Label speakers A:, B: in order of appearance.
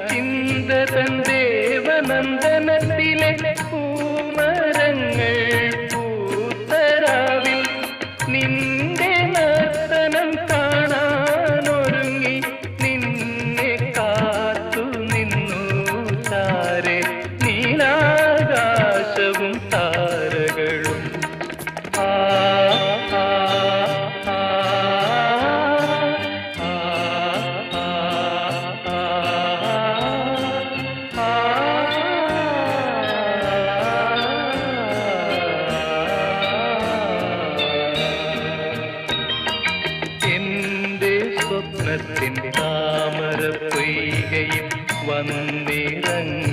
A: ചിന്തതൻ ദേവനന്ദനത്തിലെ പൂമരങ്ങൾ പൂത്തരാവിൽ നിന്റെ നർത്തനം കാണാനൊരുങ്ങി നിന്നെ കാത്തു നിന്നു താരെ നീലാകാശവും താരകളും. ആ സ്വപ്നത്തിൻ താമര പൊയ്കയിൽ വന്നിറങ്ങി